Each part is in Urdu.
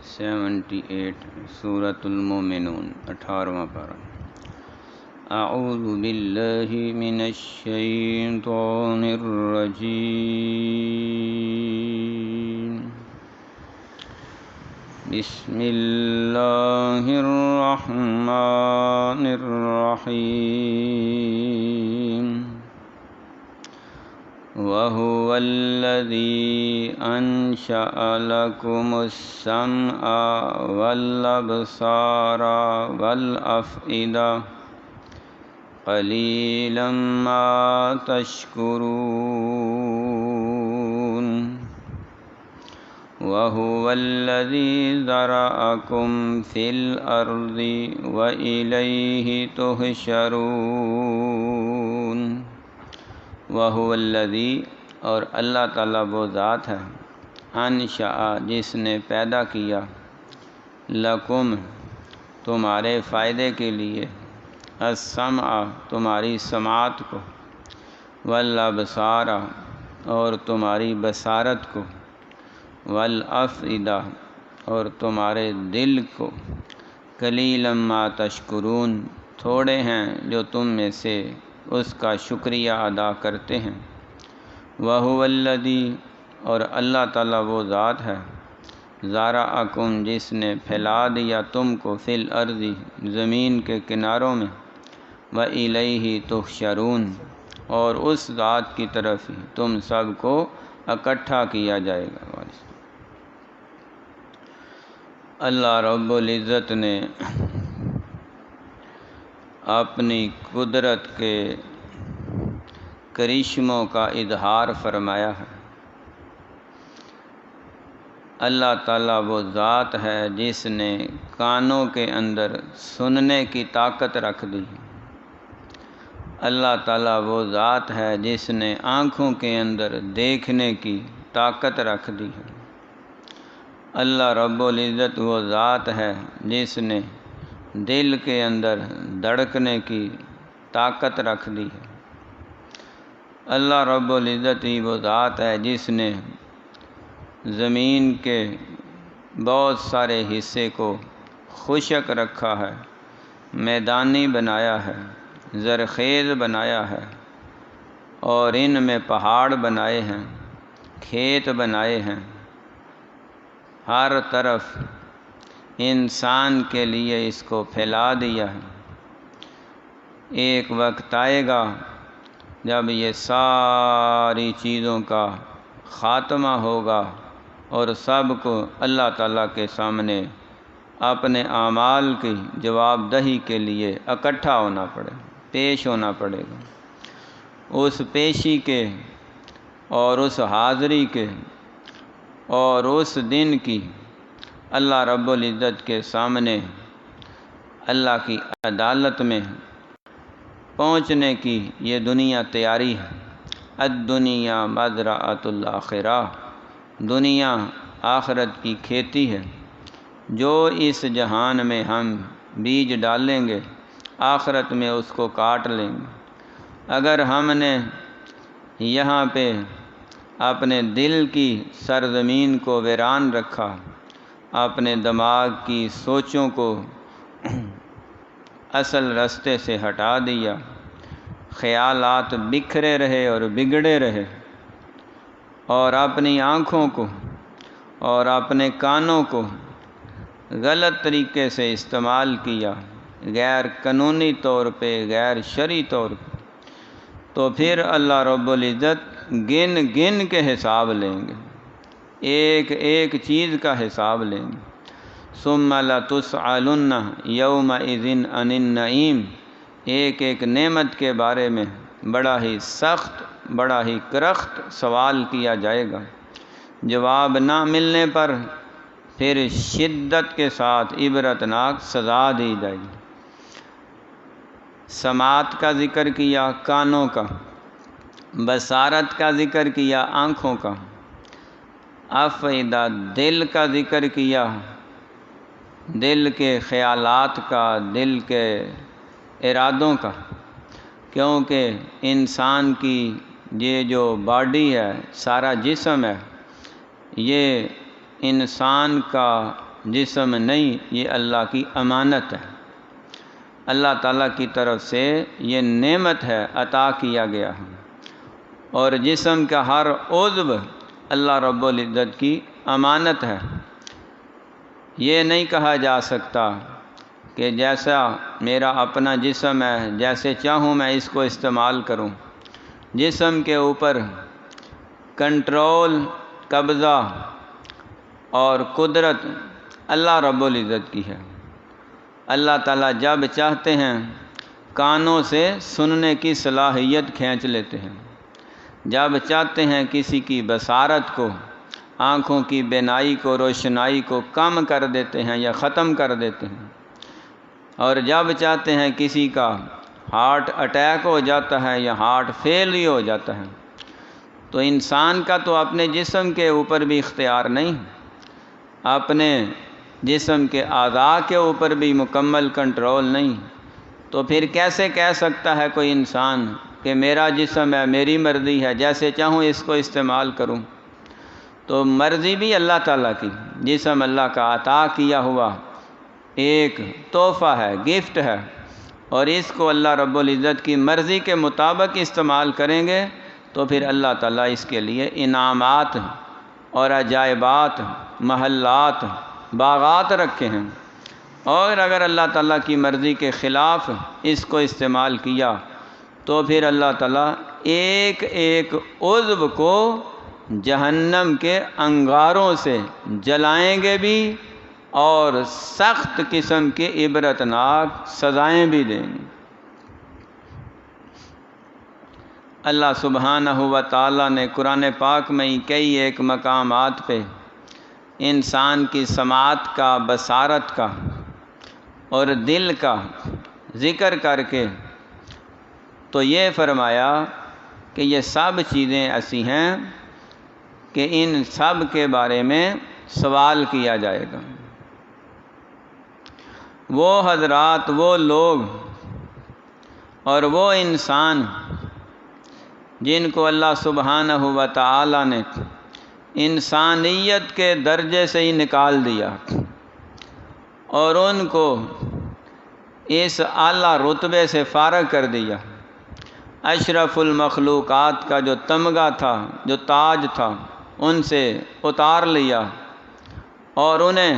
78 سورۃ المومنون 18واں پارہ۔ اعوذ باللہ من الشیطان الرجیم، بسم اللہ الرحمن الرحیم۔ وَهُوَ الَّذِي أَنشَأَ لَكُمُ السَّمْعَ وَالْأَبْصَارَ وَالْأَفْئِدَةَ قَلِيلًا مَا تَشْكُرُونَ۔ وَهُوَ الَّذِي ذَرَأَكُمْ فِي الْأَرْضِ وَإِلَيْهِ تُحْشَرُونَ۔ وَهُوَ الَّذِي، اور اللہ تعالیٰ وہ ذات ہے، انشأ جس نے پیدا کیا، لکم تمہارے فائدے کے لیے، السمع تمہاری سماعت کو، والابصار اور تمہاری بصارت کو، والافئدہ اور تمہارے دل کو، قلیلا ما تشکرون تھوڑے ہیں جو تم میں سے اس کا شکریہ ادا کرتے ہیں۔ وَهُوَ الَّذِي، اور اللہ تعالیٰ وہ ذات ہے، ذَرَأَكُمْ جس نے پھیلا دیا تم کو، فی الارض زمین کے کناروں میں، وَإِلَيْهِ تُحْشَرُونَ اور اس ذات کی طرف ہی تم سب کو اکٹھا کیا جائے گا۔ اللہ رب العزت نے اپنی قدرت کے کرشموں کا اظہار فرمایا ہے۔ اللہ تعالیٰ وہ ذات ہے جس نے کانوں کے اندر سننے کی طاقت رکھ دی۔ اللہ تعالیٰ وہ ذات ہے جس نے آنکھوں کے اندر دیکھنے کی طاقت رکھ دی ہے۔ اللہ رب العزت وہ ذات ہے جس نے دل کے اندر دھڑکنے کی طاقت رکھ دی ہے۔ اللہ رب العزت ہی وہ ذات ہے جس نے زمین کے بہت سارے حصے کو خشک رکھا ہے، میدانی بنایا ہے، زرخیز بنایا ہے، اور ان میں پہاڑ بنائے ہیں، کھیت بنائے ہیں۔ ہر طرف انسان کے لیے اس کو پھیلا دیا ہے۔ ایک وقت آئے گا جب یہ ساری چیزوں کا خاتمہ ہوگا اور سب کو اللہ تعالیٰ کے سامنے اپنے اعمال کی جواب دہی کے لیے اکٹھا ہونا پڑے، پیش ہونا پڑے گا۔ اس پیشی کے اور اس حاضری کے اور اس دن کی اللہ رب العزت کے سامنے اللہ کی عدالت میں پہنچنے کی یہ دنیا تیاری ہے۔ الدنیا مزرعۃ الآخرہ، دنیا آخرت کی کھیتی ہے۔ جو اس جہان میں ہم بیج ڈالیں گے، آخرت میں اس کو کاٹ لیں گے۔ اگر ہم نے یہاں پہ اپنے دل کی سرزمین کو ویران رکھا، اپنے دماغ کی سوچوں کو اصل رستے سے ہٹا دیا، خیالات بکھرے رہے اور بگڑے رہے، اور اپنی آنکھوں کو اور اپنے کانوں کو غلط طریقے سے استعمال کیا، غیر قانونی طور پہ، غیر شرعی طور پہ، تو پھر اللہ رب العزت گن گن کے حساب لیں گے، ایک ایک چیز کا حساب لیں گے۔ ثم لتسألن یومئذ عن النعیم، ایک ایک نعمت کے بارے میں بڑا ہی سخت، بڑا ہی کرخت سوال کیا جائے گا۔ جواب نہ ملنے پر پھر شدت کے ساتھ عبرتناک سزا دی جائے گی۔ سماعت کا ذکر کیا، کانوں کا، بصارت کا ذکر کیا، آنکھوں کا، افئدہ دل کا ذکر کیا، دل کے خیالات کا، دل کے ارادوں کا، کیونکہ انسان کی یہ جو باڈی ہے، سارا جسم ہے، یہ انسان کا جسم نہیں، یہ اللہ کی امانت ہے، اللہ تعالیٰ کی طرف سے یہ نعمت ہے، عطا کیا گیا ہے۔ اور جسم کا ہر عضو اللہ رب العزت کی امانت ہے۔ یہ نہیں کہا جا سکتا کہ جیسا میرا اپنا جسم ہے جیسے چاہوں میں اس کو استعمال کروں۔ جسم کے اوپر کنٹرول، قبضہ اور قدرت اللہ رب العزت کی ہے۔ اللہ تعالیٰ جب چاہتے ہیں کانوں سے سننے کی صلاحیت کھینچ لیتے ہیں، جب چاہتے ہیں کسی کی بصارت کو، آنکھوں کی بینائی کو، روشنائی کو کم کر دیتے ہیں یا ختم کر دیتے ہیں، اور جب چاہتے ہیں کسی کا ہارٹ اٹیک ہو جاتا ہے یا ہارٹ فیل ہی ہو جاتا ہے۔ تو انسان کا تو اپنے جسم کے اوپر بھی اختیار نہیں، اپنے جسم کے اعضاء کے اوپر بھی مکمل کنٹرول نہیں، تو پھر کیسے کہہ سکتا ہے کوئی انسان کہ میرا جسم ہے، میری مرضی ہے، جیسے چاہوں اس کو استعمال کروں؟ تو مرضی بھی اللہ تعالیٰ کی، جسم اللہ کا عطا کیا ہوا ایک تحفہ ہے، گفٹ ہے، اور اس کو اللہ رب العزت کی مرضی کے مطابق استعمال کریں گے تو پھر اللہ تعالیٰ اس کے لیے انعامات اور عجائبات، محلات، باغات رکھے ہیں۔ اور اگر اللہ تعالیٰ کی مرضی کے خلاف اس کو استعمال کیا تو پھر اللہ تعالیٰ ایک ایک عضو کو جہنم کے انگاروں سے جلائیں گے بھی اور سخت قسم کی عبرتناک سزائیں بھی دیں گے۔ اللہ سبحانہ و تعالیٰ نے قرآن پاک میں ہی کئی ایک مقامات پہ انسان کی سماعت کا، بصارت کا اور دل کا ذکر کر کے تو یہ فرمایا کہ یہ سب چیزیں ایسی ہیں کہ ان سب کے بارے میں سوال کیا جائے گا۔ وہ حضرات، وہ لوگ اور وہ انسان جن کو اللہ سبحانہ و تعالی نے انسانیت کے درجے سے ہی نکال دیا اور ان کو اس اعلیٰ رتبے سے فارغ کر دیا، اشرف المخلوقات کا جو تمغہ تھا، جو تاج تھا، ان سے اتار لیا اور انہیں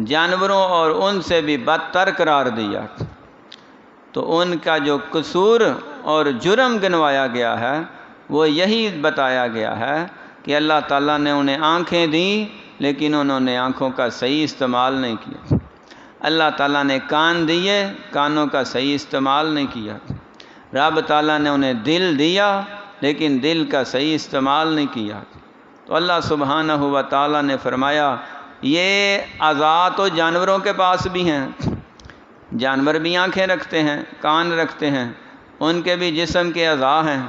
جانوروں اور ان سے بھی بدتر قرار دیا، تو ان کا جو قصور اور جرم گنوایا گیا ہے وہ یہی بتایا گیا ہے کہ اللہ تعالیٰ نے انہیں آنکھیں دیں لیکن انہوں نے آنکھوں کا صحیح استعمال نہیں کیا، اللہ تعالیٰ نے کان دیے، کانوں کا صحیح استعمال نہیں کیا، رب تعالیٰ نے انہیں دل دیا لیکن دل کا صحیح استعمال نہیں کیا۔ تو اللہ سبحانہ و تعالیٰ نے فرمایا یہ اعضاء تو جانوروں کے پاس بھی ہیں، جانور بھی آنکھیں رکھتے ہیں، کان رکھتے ہیں، ان کے بھی جسم کے اعضاء ہیں،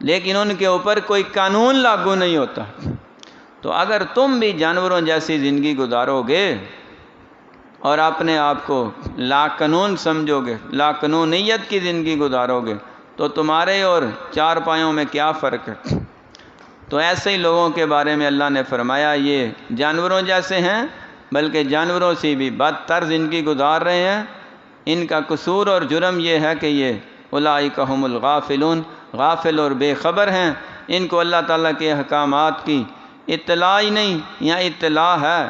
لیکن ان کے اوپر کوئی قانون لاگو نہیں ہوتا۔ تو اگر تم بھی جانوروں جیسی زندگی گزارو گے اور اپنے آپ کو لا قانون سمجھو گے، لا قانونیت کی زندگی گزارو گے تو تمہارے اور چار پایوں میں کیا فرق ہے؟ تو ایسے ہی لوگوں کے بارے میں اللہ نے فرمایا یہ جانوروں جیسے ہیں، بلکہ جانوروں سے بھی بدتر زندگی گزار رہے ہیں۔ ان کا قصور اور جرم یہ ہے کہ یہ اولئک هم الغافلون، غافل اور بے خبر ہیں، ان کو اللہ تعالیٰ کے احکامات کی اطلاع ہی نہیں، یا اطلاع ہے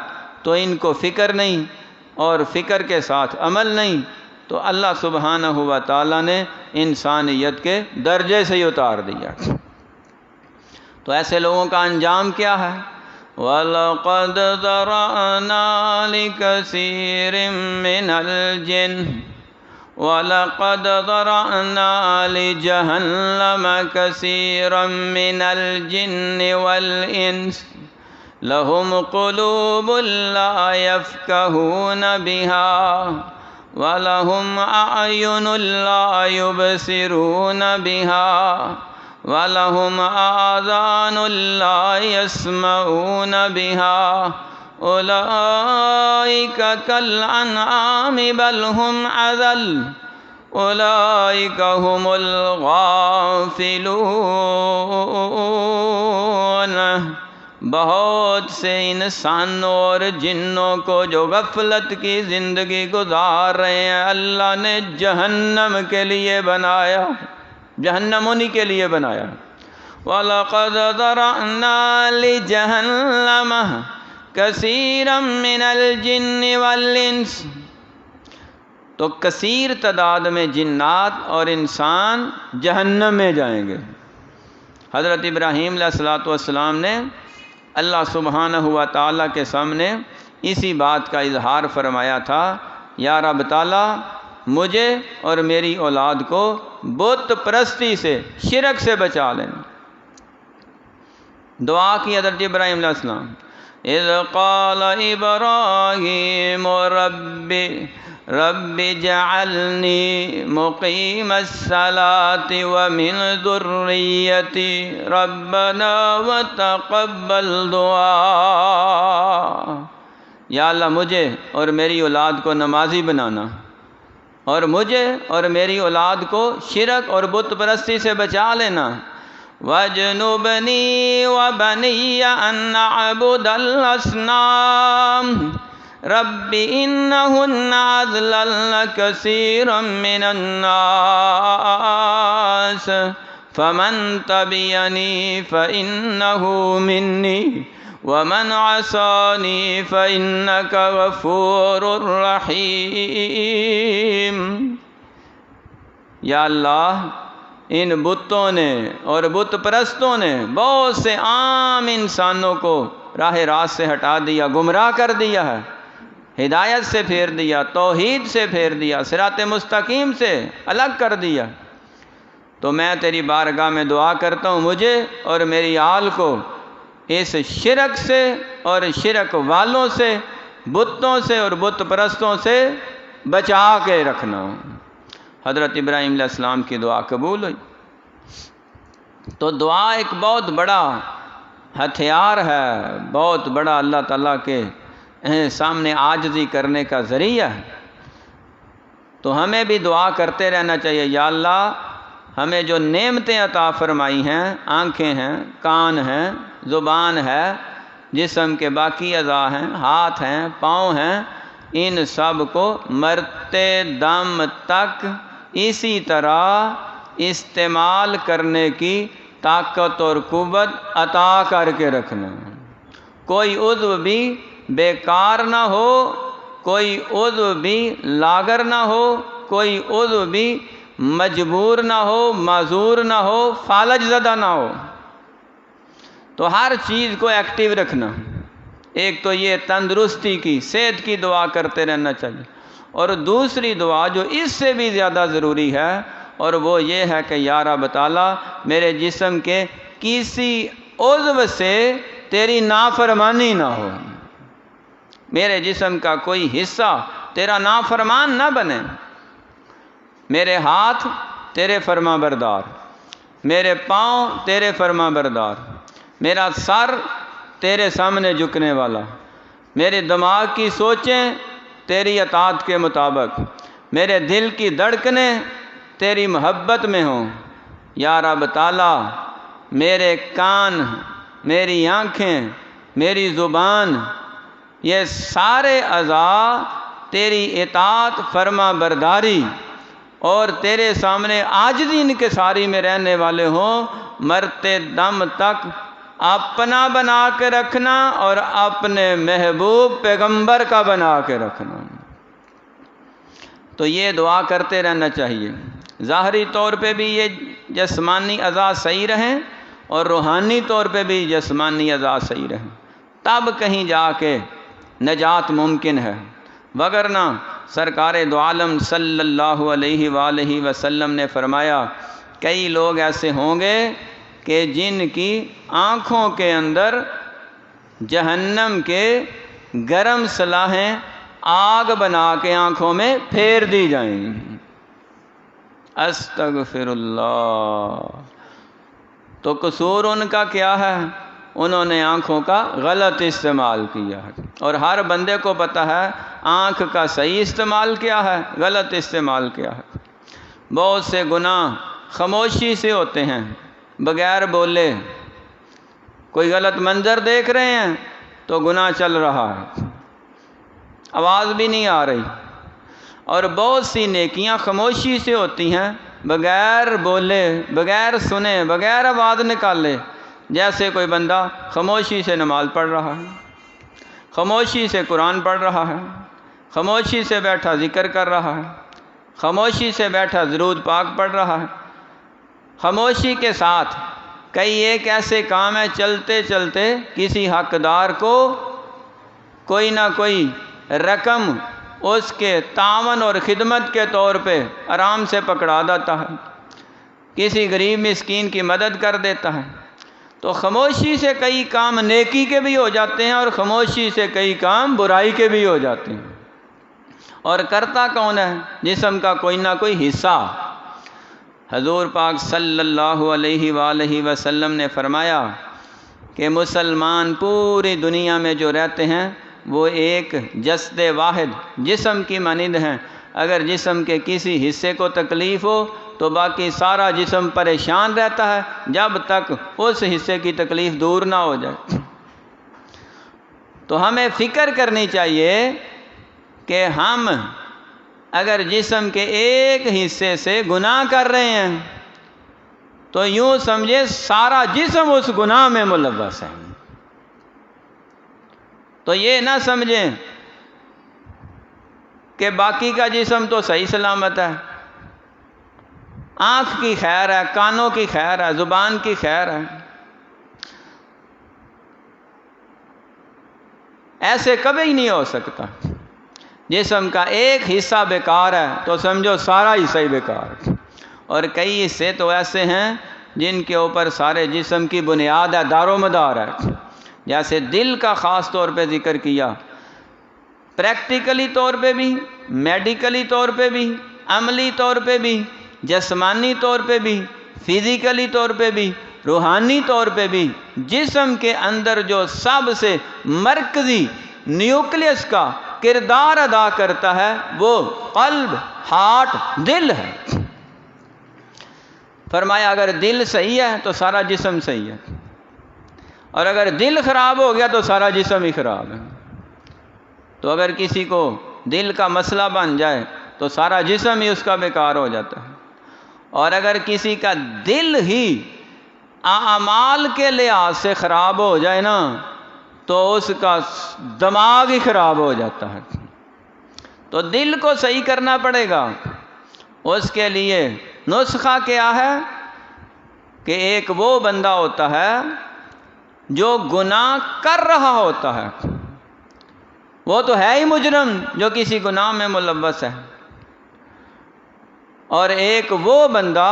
تو ان کو فکر نہیں اور فکر کے ساتھ عمل نہیں، تو اللہ سبحانہ و تعالیٰ نے انسانیت کے درجے سے ہی اتار دیا۔ تو ایسے لوگوں کا انجام کیا ہے؟ وَلَقَدْ ذَرَأْنَا لِكَثِيرٍ مِّنَ الْجِنِّ وَلَقَدْ ذَرَأْنَا لِجَهَنَّمَ كَثِيرًا مِّنَ الْجِنِّ وَالْإِنسِ لَهُمْ قُلُوبٌ لَّا يَفْقَهُونَ بِهَا وَلَهُمْ أَعْيُنٌ لَّا يُبْصِرُونَ بِهَا وَلَهُمْ آذَانٌ لَّا يَسْمَعُونَ بِهَا أُولَئِكَ كَالْأَنْعَامِ بَلْ هُمْ أَضَلُّ أُولَئِكَ هُمُ الْغَافِلُونَ بہت سے انسانوں اور جنوں کو جو غفلت کی زندگی گزار رہے ہیں اللہ نے جہنم کے لیے بنایا، جہنم انہی کے لیے بنایا۔ وَلَقَدْ ذَرَأْنَا لِجَهَنَّمَ كَثِيرًا مِنَ الْجِنِّ وَالْإِنسِ، تو کثیر تعداد میں جنات اور انسان جہنم میں جائیں گے۔ حضرت ابراہیم علیہ السلام نے اللہ سبحانہ و تعالیٰ کے سامنے اسی بات کا اظہار فرمایا تھا، یا رب تعالیٰ مجھے اور میری اولاد کو بت پرستی سے، شرک سے بچا لینا۔ دعا کی حضرت ابراہیم علیہ السلام، اذ قال ابراہیم رب جعلنی مقیم الصلاة ومن ذریتی ربنا وتقبل دعا، یا اللہ مجھے اور میری اولاد کو نمازی بنانا، اور مجھے اور میری اولاد کو شرک اور بت پرستی سے بچا لینا۔ وَاجْنُبْنِي وَبَنِيَّ أَن نَّعْبُدَ الْأَصْنَامَ رَبِّ إِنَّهُنَّ أَضْلَلْنَ كَثِيرًا مِّنَ النَّاسِ فَمَن تَبِعَنِي فَإِنَّهُ مِنِّي وَمَنْ عَصَانِي فَإِنَّكَ غَفُورٌ رَحِيمٌ۔ یا اللہ ان بتوں نے اور بت پرستوں نے بہت سے عام انسانوں کو راہ راست سے ہٹا دیا، گمراہ کر دیا ہے، ہدایت سے پھیر دیا، توحید سے پھیر دیا، صراط مستقیم سے الگ کر دیا۔ تو میں تیری بارگاہ میں دعا کرتا ہوں مجھے اور میری آل کو اس شرک سے اور شرک والوں سے، بتوں سے اور بت پرستوں سے بچا کے رکھنا۔ حضرت ابراہیم علیہ السلام کی دعا قبول ہوئی۔ تو دعا ایک بہت بڑا ہتھیار ہے، بہت بڑا اللہ تعالیٰ کے سامنے عاجزی کرنے کا ذریعہ ہے۔ تو ہمیں بھی دعا کرتے رہنا چاہیے، یا اللہ ہمیں جو نعمتیں عطا فرمائی ہیں، آنکھیں ہیں، کان ہیں، زبان ہے، جسم کے باقی اعضاء ہیں، ہاتھ ہیں، پاؤں ہیں، ان سب کو مرتے دم تک اسی طرح استعمال کرنے کی طاقت اور قوت عطا کر کے رکھنا۔ کوئی عضو بھی بیکار نہ ہو، کوئی عضو بھی لاغر نہ ہو، کوئی عضو بھی مجبور نہ ہو، معذور نہ ہو، فالج زدہ نہ ہو۔ تو ہر چیز کو ایکٹیو رکھنا۔ ایک تو یہ تندرستی کی، صحت کی دعا کرتے رہنا چاہیے، اور دوسری دعا جو اس سے بھی زیادہ ضروری ہے، اور وہ یہ ہے کہ یا رب تعالیٰ میرے جسم کے کسی عضو سے تیری نافرمانی نہ ہو، میرے جسم کا کوئی حصہ تیرا نافرمان نہ بنے۔ میرے ہاتھ تیرے فرما بردار، میرے پاؤں تیرے فرما بردار، میرا سر تیرے سامنے جھکنے والا، میرے دماغ کی سوچیں تیری اطاعت کے مطابق، میرے دل کی دھڑکنیں تیری محبت میں ہوں۔ یا رب تعالیٰ میرے کان، میری آنکھیں، میری زبان، یہ سارے اعضاء تیری اطاعت فرما برداری اور تیرے سامنے عاجزی انکساری میں رہنے والے ہوں، مرتے دم تک اپنا بنا کے رکھنا اور اپنے محبوب پیغمبر کا بنا کے رکھنا۔ تو یہ دعا کرتے رہنا چاہیے، ظاہری طور پہ بھی یہ جسمانی اعضاء صحیح رہیں اور روحانی طور پہ بھی جسمانی اعضاء صحیح رہیں، تب کہیں جا کے نجات ممکن ہے۔ وگرنہ سرکار دو عالم صلی اللہ علیہ وآلہ وسلم نے فرمایا کئی لوگ ایسے ہوں گے کہ جن کی آنکھوں کے اندر جہنم کے گرم سلاخیں آگ بنا کے آنکھوں میں پھیر دی جائیں گی۔ استغفر اللہ۔ تو قصور ان کا کیا ہے؟ انہوں نے آنکھوں کا غلط استعمال کیا ہے، اور ہر بندے کو پتہ ہے آنکھ کا صحیح استعمال کیا ہے، غلط استعمال کیا ہے۔ بہت سے گناہ خاموشی سے ہوتے ہیں، بغیر بولے، کوئی غلط منظر دیکھ رہے ہیں تو گناہ چل رہا ہے، آواز بھی نہیں آ رہی۔ اور بہت سی نیکیاں خاموشی سے ہوتی ہیں، بغیر بولے، بغیر سنے، بغیر آواز نکالے۔ جیسے کوئی بندہ خاموشی سے نماز پڑھ رہا ہے، خاموشی سے قرآن پڑھ رہا ہے، خاموشی سے بیٹھا ذکر کر رہا ہے، خاموشی سے بیٹھا درود پاک پڑھ رہا ہے۔ خاموشی کے ساتھ کئی ایک ایسے کام ہیں، چلتے چلتے کسی حقدار کو کوئی نہ کوئی رقم اس کے تعاون اور خدمت کے طور پہ آرام سے پکڑا دیتا ہے، کسی غریب مسکین کی مدد کر دیتا ہے۔ تو خاموشی سے کئی کام نیکی کے بھی ہو جاتے ہیں اور خاموشی سے کئی کام برائی کے بھی ہو جاتے ہیں۔ اور کرتا کون ہے؟ جسم کا کوئی نہ کوئی حصہ۔ حضور پاک صلی اللہ علیہ وآلہ وسلم نے فرمایا کہ مسلمان پوری دنیا میں جو رہتے ہیں وہ ایک جسد واحد جسم کی مانند ہیں۔ اگر جسم کے کسی حصے کو تکلیف ہو تو باقی سارا جسم پریشان رہتا ہے جب تک اس حصے کی تکلیف دور نہ ہو جائے۔ تو ہمیں فکر کرنی چاہیے کہ ہم اگر جسم کے ایک حصے سے گناہ کر رہے ہیں تو یوں سمجھے سارا جسم اس گناہ میں ملوث ہے۔ تو یہ نہ سمجھیں کہ باقی کا جسم تو صحیح سلامت ہے، آنکھ کی خیر ہے، کانوں کی خیر ہے، زبان کی خیر ہے۔ ایسے کبھی نہیں ہو سکتا۔ جسم کا ایک حصہ بیکار ہے تو سمجھو سارا حصہ ہی بیکار ہے۔ اور کئی حصے تو ایسے ہیں جن کے اوپر سارے جسم کی بنیاد ہے، دار و مدار ہے۔ جیسے دل کا خاص طور پہ ذکر کیا، پریکٹیکلی طور پہ بھی، میڈیکلی طور پہ بھی، عملی طور پہ بھی، جسمانی طور پہ بھی، فزیکلی طور پہ بھی، روحانی طور پہ بھی، جسم کے اندر جو سب سے مرکزی نیوکلیس کا کردار ادا کرتا ہے وہ قلب، ہارٹ، دل ہے۔ فرمایا اگر دل صحیح ہے تو سارا جسم صحیح ہے، اور اگر دل خراب ہو گیا تو سارا جسم ہی خراب ہے۔ تو اگر کسی کو دل کا مسئلہ بن جائے تو سارا جسم ہی اس کا بیکار ہو جاتا ہے، اور اگر کسی کا دل ہی اعمال کے لحاظ سے خراب ہو جائے نا تو اس کا دماغ ہی خراب ہو جاتا ہے۔ تو دل کو صحیح کرنا پڑے گا۔ اس کے لیے نسخہ کیا ہے کہ ایک وہ بندہ ہوتا ہے جو گناہ کر رہا ہوتا ہے، وہ تو ہے ہی مجرم جو کسی گناہ میں ملوث ہے، اور ایک وہ بندہ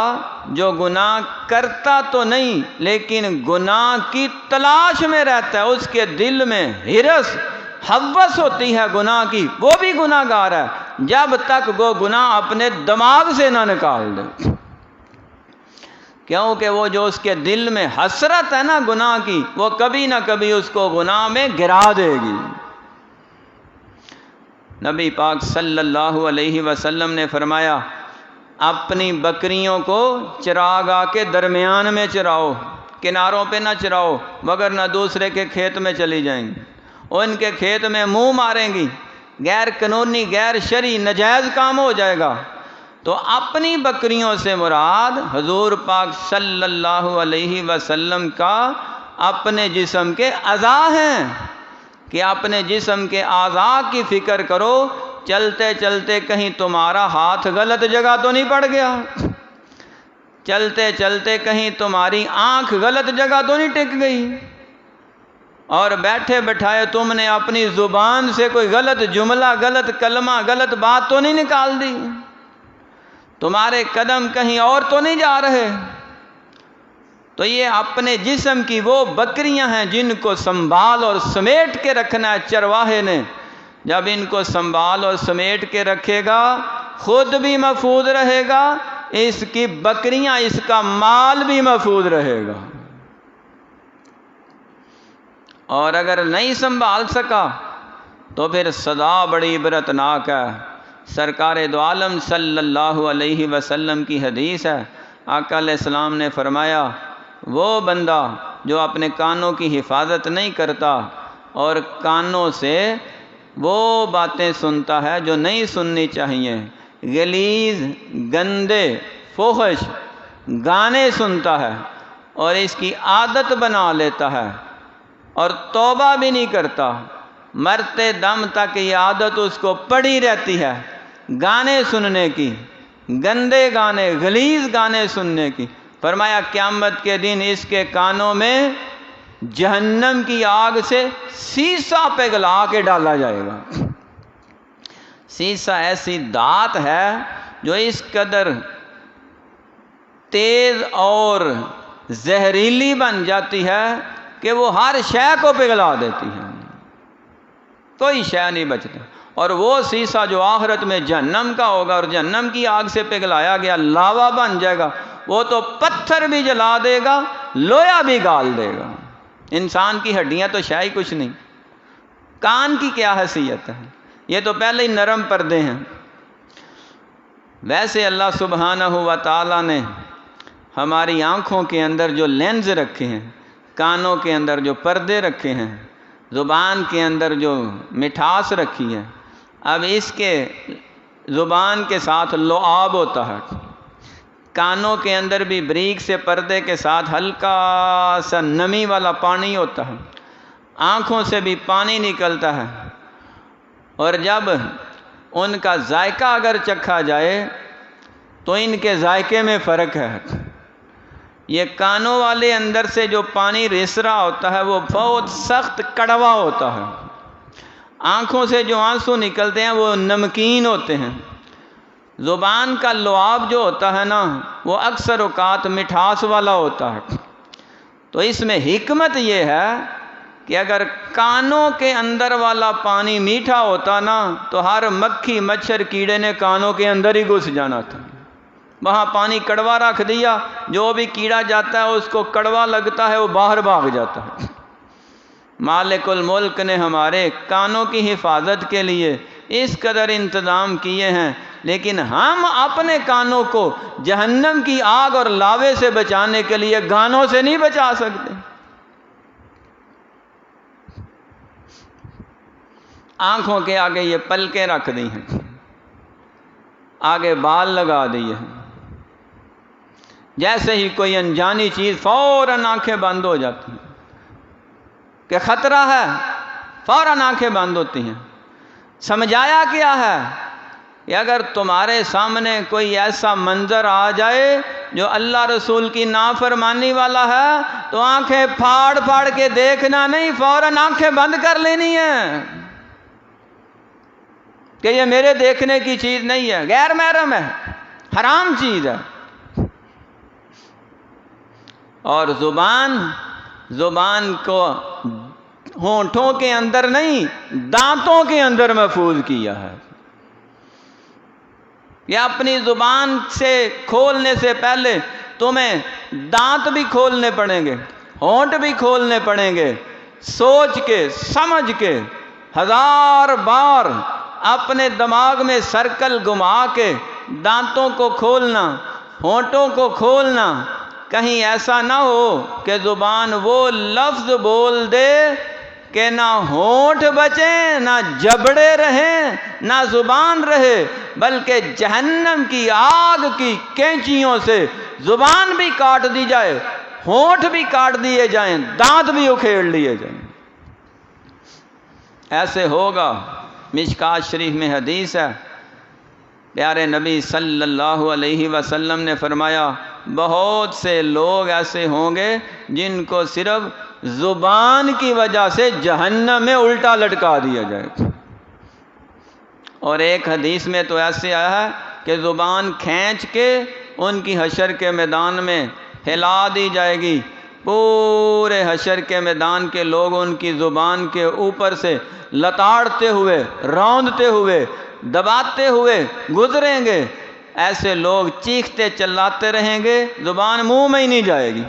جو گناہ کرتا تو نہیں لیکن گناہ کی تلاش میں رہتا ہے، اس کے دل میں ہرس، ہوس ہوتی ہے گناہ کی، وہ بھی گناہ گار ہے جب تک وہ گناہ اپنے دماغ سے نہ نکال دے۔ کیونکہ وہ جو اس کے دل میں حسرت ہے نا گناہ کی، وہ کبھی نہ کبھی اس کو گناہ میں گرا دے گی۔ نبی پاک صلی اللہ علیہ وسلم نے فرمایا اپنی بکریوں کو چراگاہ کے درمیان میں چراؤ، کناروں پہ نہ چراؤ، وگرنہ دوسرے کے کھیت میں چلی جائیں گی، ان کے کھیت میں منہ ماریں گی، غیر قانونی، غیر شرعی، نجائز کام ہو جائے گا۔ تو اپنی بکریوں سے مراد حضور پاک صلی اللہ علیہ وسلم کا اپنے جسم کے اعضاء ہیں، کہ اپنے جسم کے اعضاء کی فکر کرو، چلتے چلتے کہیں تمہارا ہاتھ غلط جگہ تو نہیں پڑ گیا، چلتے چلتے کہیں تمہاری آنکھ غلط جگہ تو نہیں ٹک گئی، اور بیٹھے بٹھائے تم نے اپنی زبان سے کوئی غلط جملہ، غلط کلمہ، غلط بات تو نہیں نکال دی، تمہارے قدم کہیں اور تو نہیں جا رہے۔ تو یہ اپنے جسم کی وہ بکریاں ہیں جن کو سنبھال اور سمیٹ کے رکھنا ہے چرواہے نے۔ جب ان کو سنبھال اور سمیٹ کے رکھے گا خود بھی محفوظ رہے گا، اس کی بکریاں، اس کا مال بھی محفوظ رہے گا۔ اور اگر نہیں سنبھال سکا تو پھر سزا بڑی عبرتناک ہے۔ سرکار دو عالم صلی اللہ علیہ وسلم کی حدیث ہے، آقا علیہ السلام نے فرمایا وہ بندہ جو اپنے کانوں کی حفاظت نہیں کرتا اور کانوں سے وہ باتیں سنتا ہے جو نہیں سننی چاہیے، غلیظ، گندے، فحش گانے سنتا ہے اور اس کی عادت بنا لیتا ہے اور توبہ بھی نہیں کرتا، مرتے دم تک یہ عادت اس کو پڑی رہتی ہے گانے سننے کی، گندے گانے، غلیظ گانے سننے کی، فرمایا قیامت کے دن اس کے کانوں میں جہنم کی آگ سے سیسا پگھلا کے ڈالا جائے گا۔ سیسا ایسی دھات ہے جو اس قدر تیز اور زہریلی بن جاتی ہے کہ وہ ہر شے کو پگھلا دیتی ہے، کوئی شے نہیں بچتا۔ اور وہ سیسا جو آخرت میں جہنم کا ہوگا اور جہنم کی آگ سے پگھلایا گیا لاوا بن جائے گا، وہ تو پتھر بھی جلا دے گا، لوہا بھی گال دے گا۔ انسان کی ہڈیاں تو شے ہی کچھ نہیں، کان کی کیا حیثیت ہے، یہ تو پہلے ہی نرم پردے ہیں۔ ویسے اللہ سبحانہ و تعالیٰ نے ہماری آنکھوں کے اندر جو لینز رکھے ہیں، کانوں کے اندر جو پردے رکھے ہیں، زبان کے اندر جو مٹھاس رکھی ہے، اب اس کے زبان کے ساتھ لعاب ہوتا ہے، کانوں کے اندر بھی بریک سے پردے کے ساتھ ہلکا سا نمی والا پانی ہوتا ہے، آنکھوں سے بھی پانی نکلتا ہے، اور جب ان کا ذائقہ اگر چکھا جائے تو ان کے ذائقے میں فرق ہے۔ یہ کانوں والے اندر سے جو پانی رس رہا ہوتا ہے وہ بہت سخت کڑوا ہوتا ہے، آنکھوں سے جو آنسو نکلتے ہیں وہ نمکین ہوتے ہیں۔ زبان کا لعاب جو ہوتا ہے نا وہ اکثر اوقات مٹھاس والا ہوتا ہے۔ تو اس میں حکمت یہ ہے کہ اگر کانوں کے اندر والا پانی میٹھا ہوتا نا تو ہر مکھی مچھر کیڑے نے کانوں کے اندر ہی گھس جانا تھا۔ وہاں پانی کڑوا رکھ دیا، جو بھی کیڑا جاتا ہے اس کو کڑوا لگتا ہے، وہ باہر بھاگ جاتا ہے۔ مالک الملک نے ہمارے کانوں کی حفاظت کے لیے اس قدر انتظام کیے ہیں، لیکن ہم اپنے کانوں کو جہنم کی آگ اور لاوے سے بچانے کے لیے گانوں سے نہیں بچا سکتے۔ آنکھوں کے آگے یہ پلکیں رکھ دی ہیں، آگے بال لگا دیے ہیں، جیسے ہی کوئی انجانی چیز فوراً آنکھیں بند ہو جاتی ہیں کہ خطرہ ہے، فوراً آنکھیں بند ہوتی ہیں۔ سمجھایا کیا ہے کہ اگر تمہارے سامنے کوئی ایسا منظر آ جائے جو اللہ رسول کی نافرمانی والا ہے تو آنکھیں پھاڑ پھاڑ کے دیکھنا نہیں، فوراً آنکھیں بند کر لینی ہیں کہ یہ میرے دیکھنے کی چیز نہیں ہے، غیر محرم ہے، حرام چیز ہے۔ اور زبان کو ہونٹوں کے اندر نہیں، دانتوں کے اندر محفوظ کیا ہے۔ یہ اپنی زبان سے کھولنے سے پہلے تمہیں دانت بھی کھولنے پڑیں گے، ہونٹ بھی کھولنے پڑیں گے، سوچ کے سمجھ کے 1000 بار اپنے دماغ میں سرکل گھما کے دانتوں کو کھولنا، ہونٹوں کو کھولنا، کہیں ایسا نہ ہو کہ زبان وہ لفظ بول دے کہ نہ ہونٹ بچیں، نہ جبڑے رہیں، نہ زبان رہے، بلکہ جہنم کی آگ کی کینچیوں سے زبان بھی کاٹ دی جائے، ہونٹ بھی کاٹ دیے جائیں، دانت بھی اکھیڑ لیے جائیں۔ ایسے ہوگا۔ مشکات شریف میں حدیث ہے، پیارے نبی صلی اللہ علیہ وسلم نے فرمایا بہت سے لوگ ایسے ہوں گے جن کو صرف زبان کی وجہ سے جہنم میں الٹا لٹکا دیا جائے۔ اور ایک حدیث میں تو ایسے آیا ہے کہ زبان کھینچ کے ان کی حشر کے میدان میں ہلا دی جائے گی، پورے حشر کے میدان کے لوگ ان کی زبان کے اوپر سے لتاڑتے ہوئے، روندتے ہوئے، دباتے ہوئے گزریں گے۔ ایسے لوگ چیختے چلاتے رہیں گے، زبان منہ میں ہی نہیں جائے گی،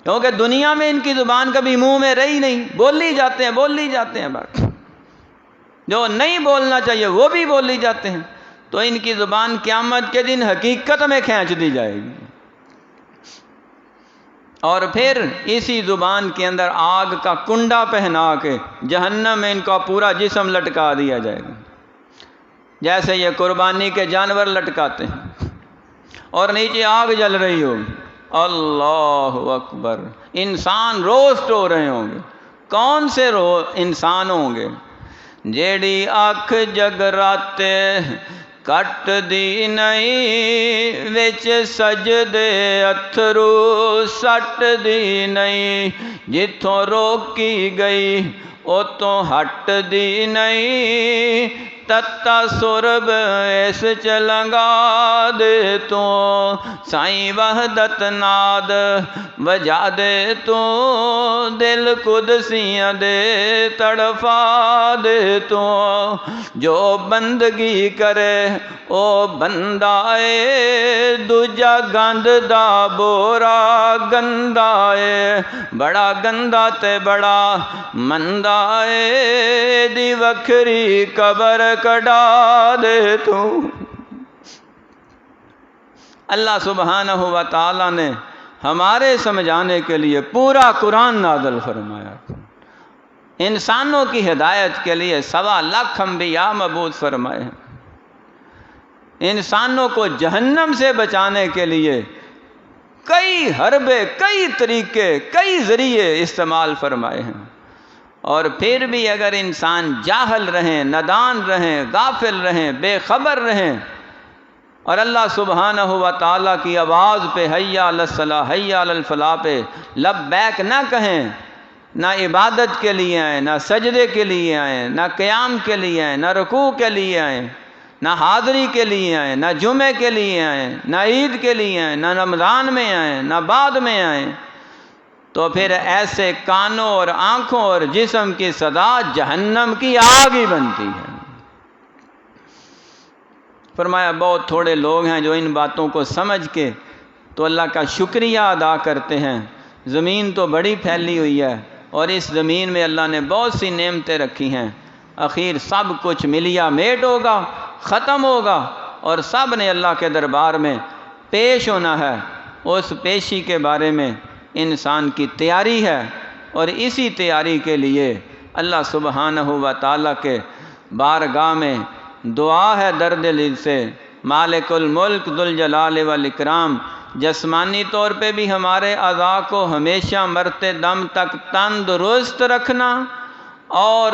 کیونکہ دنیا میں ان کی زبان کبھی منہ میں رہی نہیں، بولی جاتے ہیں بات، جو نہیں بولنا چاہیے وہ بھی بولی جاتے ہیں، تو ان کی زبان قیامت کے دن حقیقت میں کھینچ دی جائے گی۔ اور پھر اسی زبان کے اندر آگ کا کنڈا پہنا کے جہنم میں ان کا پورا جسم لٹکا دیا جائے گا، جیسے یہ قربانی کے جانور لٹکاتے ہیں، اور نیچے آگ جل رہی ہوگی۔ اللہ اکبر! انسان روسٹ ہو رہے ہوں گے۔ کون سے انسان ہوں گے؟ جیڑی اکھ جگراتے کٹ دی نہیں، وچ سجدے اتھرو سٹ دی نہیں، جتھوں روکی گئی اتوں ہٹ دی نہیں، تتا سرب اس چلنگا دے تو، سائیں وحدت ناد وجا دے تو، دل قدسیاں دے تڑفا دے تو، جو بندگی کرے او بندہ اے، دوجا گند دا بورا گندا اے، بڑا گندا تے بڑا مندا اے، دی وکھری قبر کڈا دے تو۔ اللہ سبحانہ و تعالیٰ نے ہمارے سمجھانے کے لیے پورا قرآن نازل فرمایا، انسانوں کی ہدایت کے لیے 1.25 لاکھ انبیاء مبعوث فرمائے ہیں، انسانوں کو جہنم سے بچانے کے لیے کئی حربے، کئی طریقے، کئی ذریعے استعمال فرمائے ہیں، اور پھر بھی اگر انسان جاہل رہیں، نادان رہیں، غافل رہیں، بے خبر رہیں، اور اللہ سبحانہ و تعالیٰ کی آواز پہ حی علی الصلاۃ، حی علی الفلاح پہ لبیک نہ کہیں، نہ عبادت کے لیے آئیں، نہ سجدے کے لیے آئیں، نہ قیام کے لیے آئیں، نہ رکوع کے لیے آئیں، نہ حاضری کے لیے آئیں، نہ جمعے کے لیے آئیں، نہ عید کے لیے آئیں، نہ رمضان میں آئیں، نہ بعد میں آئیں، تو پھر ایسے کانوں اور آنکھوں اور جسم کی سزا جہنم کی آگ ہی بنتی ہے۔ فرمایا بہت تھوڑے لوگ ہیں جو ان باتوں کو سمجھ کے تو اللہ کا شکریہ ادا کرتے ہیں۔ زمین تو بڑی پھیلی ہوئی ہے، اور اس زمین میں اللہ نے بہت سی نعمتیں رکھی ہیں، اخیر سب کچھ ملیا میٹ ہوگا، ختم ہوگا، اور سب نے اللہ کے دربار میں پیش ہونا ہے۔ اس پیشی کے بارے میں انسان کی تیاری ہے، اور اسی تیاری کے لیے اللہ سبحانہ و تعالیٰ کے بارگاہ میں دعا ہے درد دل سے، مالک الملک ذوالجلال والاکرام، جسمانی طور پہ بھی ہمارے اعضاء کو ہمیشہ مرتے دم تک تندرست رکھنا، اور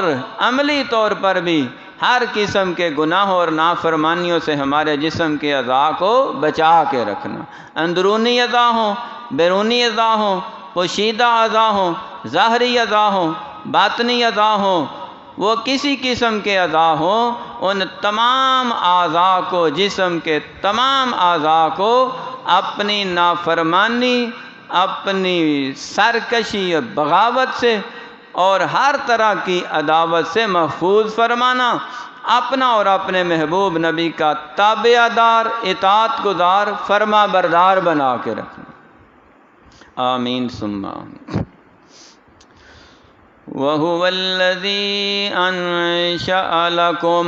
عملی طور پر بھی ہر قسم کے گناہوں اور نافرمانیوں سے ہمارے جسم کے اعضاء کو بچا کے رکھنا، اندرونی اعضاء ہوں، بیرونی اعضاء ہوں، پوشیدہ اعضاء ہوں، ظاہری اعضاء ہوں، باطنی اعضاء ہوں، وہ کسی قسم کے اعضاء ہوں، ان تمام اعضاء کو، جسم کے تمام اعضاء کو اپنی نافرمانی، اپنی سرکشی اور بغاوت سے اور ہر طرح کی عداوت سے محفوظ فرمانا، اپنا اور اپنے محبوب نبی کا تابع دار، اطاعت گزار، فرما بردار بنا کے رکھنا۔ آمین ثم آمین۔ وَهُوَ الَّذِي أَنشَأَ لَكُمْ،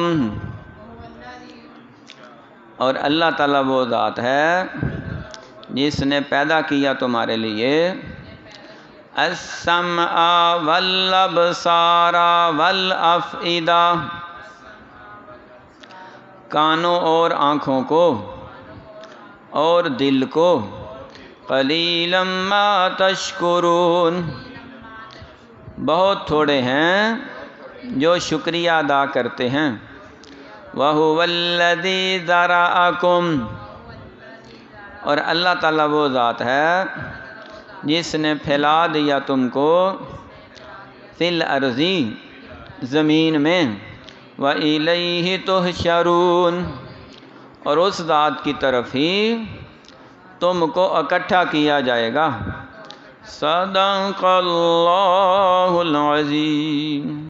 اور اللہ تعالیٰ وہ ذات ہے جس نے پیدا کیا تمہارے لیے السمع والابصار والافئدہ، کانوں اور آنکھوں کو اور دل کو، قلیلا ما تشکرون، بہت تھوڑے ہیں جو شکریہ ادا کرتے ہیں۔ وَهُوَ الَّذِي ذَرَأَكُمْ، اور اللہ تعالیٰ وہ ذات ہے جس نے پھیلا دیا تم کو فی الارض، زمین میں، وَإِلَيْهِ تُحْشَرُونَ، اور اس ذات کی طرف ہی تم کو اکٹھا کیا جائے گا۔ صدق اللہ العظیم۔